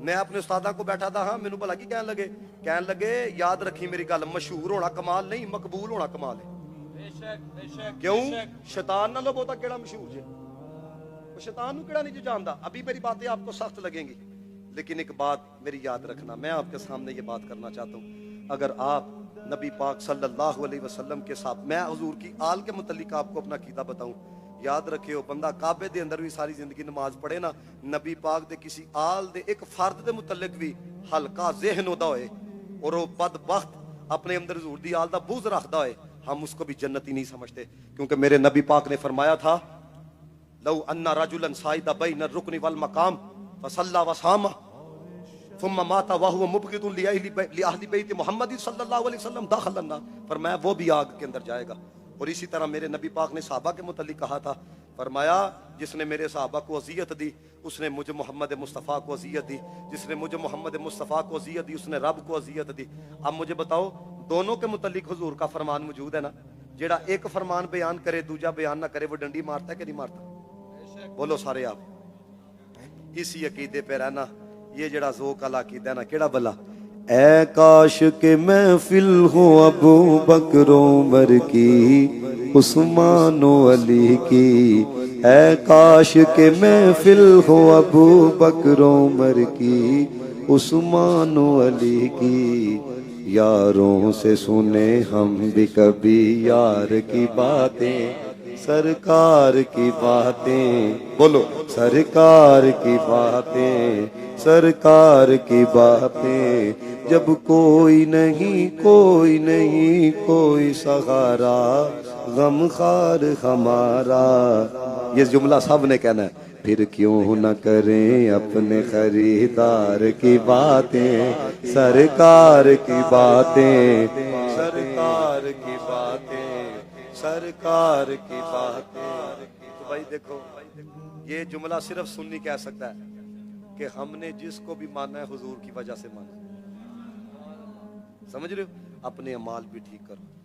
میں اپنے استادہ کو بیٹھا تھا ہاں مینوں بھلا کی کہنے لگے یاد رکھی میری گل مشہور ہونا کمال نہیں مقبول ہونا کمال ہے کیوں شیطان نہ لو بہتا کیڑا مشہور جے شیطان نو کیڑا نہیں جو جاندا ابھی میری باتیں آپ کو سخت لگیں گی لیکن ایک بات میری یاد رکھنا میں آپ کے سامنے یہ بات کرنا چاہتا ہوں اگر آپ نبی پاک صلی اللہ علیہ وسلم کے ساتھ میں حضور کی آل کے متعلق آپ کو اپنا عقیدہ بتاؤں یاد رکھے ہو بندہ کعبے دے اندر بھی ساری زندگی نماز پڑھے نا نبی پاک دے کسی آل دے ایک فرد دے متعلق بھی ہلکا ذہن ہوتا ہوئے اور وہ بدبخت اپنے اندر حضور دی آل دا بغض رکھدا ہوئے ہم اس کو بھی جنتی نہیں سمجھتے کیونکہ میرے نبی پاک نے فرمایا تھا لو ان رجلا صعد بین الرکن والمقام فصلى وصام ثم مات وهو مبغض لاهل بیت محمد صلی اللہ علیہ وسلم دخل النار فرمایا وہ بھی آگ کے اندر جائے گا اور اسی طرح میرے نبی پاک نے صحابہ کے متعلق کہا تھا فرمایا جس نے میرے صحابہ کو اذیت دی اس نے مجھے محمد مصطفیٰ کو اذیت دی جس نے مجھے محمد مصطفیٰ کو اذیت دی اس نے رب کو اذیت دی اب مجھے بتاؤ دونوں کے متعلق حضور کا فرمان موجود ہے نا جیڑا ایک فرمان بیان کرے دوجا بیان نہ کرے وہ ڈنڈی مارتا ہے کہ نہیں مارتا بولو سارے آپ اسی عقیدے پہ رہنا یہ جڑا ذوق والا عقیدہ ہے نا کیڑا بلا اے کاش کہ محفل ہو ابو بکر عمر کی عثمان و علی کی اے کاش کہ محفل ہو ابو بکر عمر کی عثمان و علی کی یاروں سے سنے ہم بھی کبھی یار کی باتیں سرکار کی باتیں بولو سرکار کی باتیں سرکار کی باتیں جب کوئی نہیں کوئی سہارا غم خار ہمارا یہ جملہ سب نے کہنا ہے پھر کیوں نہ کریں اپنے خریدار کی باتیں سرکار کی باتیں سرکار کی باتیں سرکار کی باتیں تو بھائی دیکھو یہ جملہ صرف سنی کہہ سکتا ہے کہ ہم نے جس کو بھی مانا ہے حضور کی وجہ سے مانا سمجھ رہے ہو اپنے اعمال بھی ٹھیک کرو